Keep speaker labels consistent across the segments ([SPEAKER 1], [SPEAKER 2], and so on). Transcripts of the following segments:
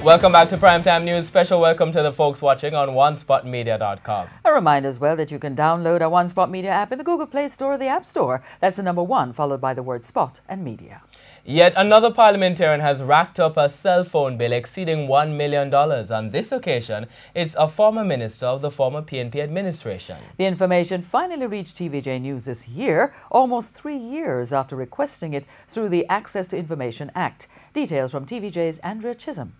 [SPEAKER 1] Welcome back to Primetime News. Special welcome to the folks watching on onespotmedia.com.
[SPEAKER 2] A reminder as well that you can download our One Spot Media app in the Google Play Store or the App Store. That's the number 1 followed by the word Spot and Media.
[SPEAKER 1] Yet another parliamentarian has racked up a cell phone bill exceeding $1 million. On this occasion, it's a former minister of the former PNP administration.
[SPEAKER 2] The information finally reached TVJ News this year, almost 3 years after requesting it through the Access to Information Act. Details from TVJ's Andrea Chisholm.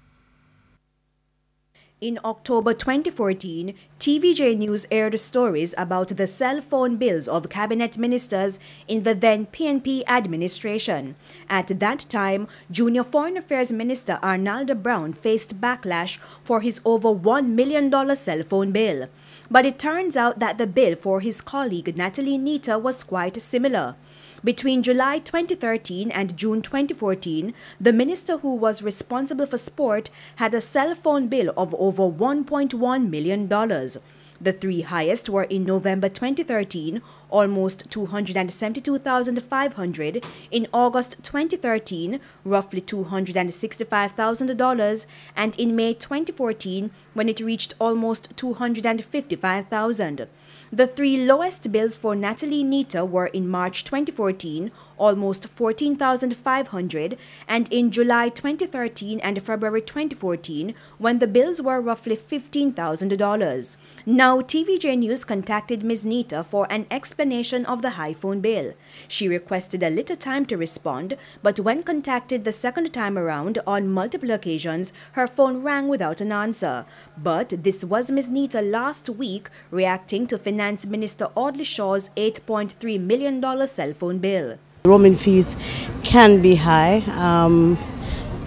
[SPEAKER 3] In October 2014, TVJ News aired stories about the cell phone bills of cabinet ministers in the then PNP administration. At that time, Junior Foreign Affairs Minister Arnaldo Brown faced backlash for his over $1 million cell phone bill. But it turns out that the bill for his colleague Natalie Nita was quite similar. Between July 2013 and June 2014, the minister who was responsible for sport had a cell phone bill of over $1.1 million. The 3 highest were in November 2013, almost $272,500, in August 2013, roughly $265,000, and in May 2014, when it reached almost $255,000. The 3 lowest bills for Natalie Nita were in March 2014, almost $14,500, and in July 2013 and February 2014, when the bills were roughly $15,000. Now, TVJ News contacted Ms. Nita for an explanation of the high phone bill. She requested a little time to respond, but when contacted the second time around on multiple occasions, her phone rang without an answer. But this was Ms. Nita last week reacting to Finance Minister Audley Shaw's $8.3 million cell phone bill.
[SPEAKER 4] Roaming fees can be high.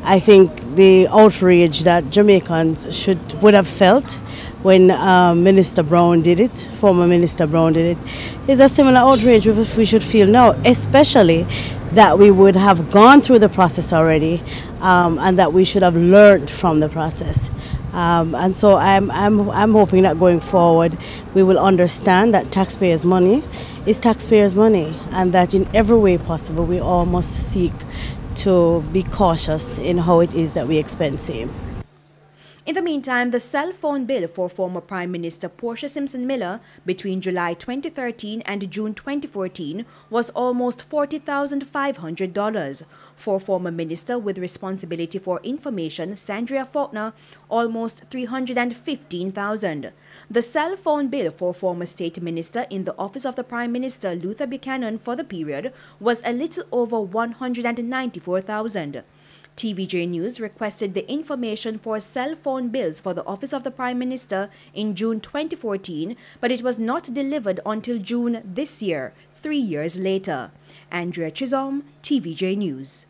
[SPEAKER 4] I think the outrage that Jamaicans would have felt when Minister Brown did it, former Minister Brown did it, is a similar outrage we should feel now, especially that we would have gone through the process already and that we should have learned from the process. And so I'm hoping that going forward we will understand that taxpayers' money is taxpayers' money, and that in every way possible we all must seek to be cautious in how it is that we expend same.
[SPEAKER 3] In the meantime, the cell phone bill for former Prime Minister Portia Simpson Miller between July 2013 and June 2014 was almost $40,500. For former Minister with responsibility for information, Sandria Faulkner, almost $315,000. The cell phone bill for former State Minister in the Office of the Prime Minister, Luther Buchanan, for the period was a little over $194,000. TVJ News requested the information for cell phone bills for the Office of the Prime Minister in June 2014, but it was not delivered until June this year, 3 years later. Andrea Chisholm, TVJ News.